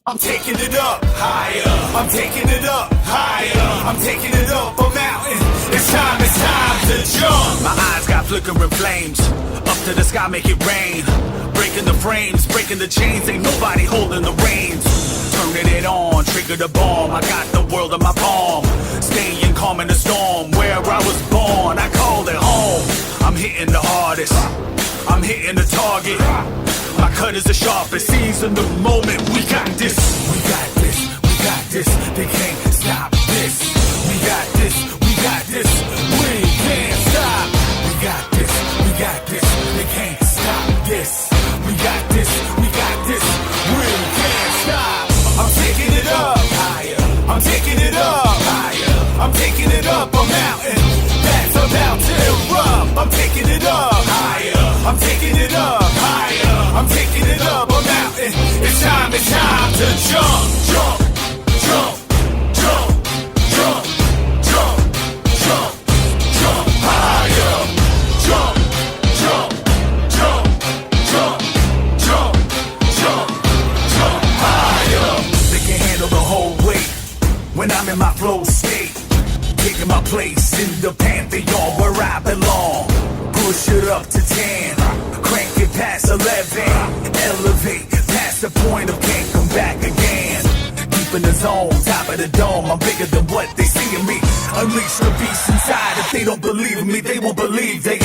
I'm taking it up higher. I'm taking it up higher. I'm taking it up a mountain. It's time to jump. My eyes got flickering flames. Up to the sky, make it rain. Breaking the frames, breaking the chains. Ain't nobody holding the reins. Turning it on, trigger the bomb. I got the world in my palm. Staying calm in the storm. Where I was born, I called it home. I'm hitting the hardest. I'm hitting the target. My cut is the sharpest. Seizing the moment. We got this. We got this. We got this. They can't stop this. We got this. We got this. We can't stop. We got this. We got this. They can't stop this. We got this. We got this. We can't stop. I'm taking it up higher. I'm taking it up higher. I'm taking it up a mountain that's about to erupt. I'm taking it up higher. I'm taking it up higher. I'm taking it up a mountain. It's time to jump, jump, jump, jump, jump, jump, jump, jump higher. Jump, jump, jump, jump, jump, jump, jump higher. They can handle the whole weight when I'm in my flow state. Taking my place in the pantheon where I belong. Push it up to 10. Crank it past 11. Elevate past the point of can't come back again. Deep in the zone, top of the dome. I'm bigger than what they see in me. Unleash the beast inside. If they don't believe in me, they won't believe they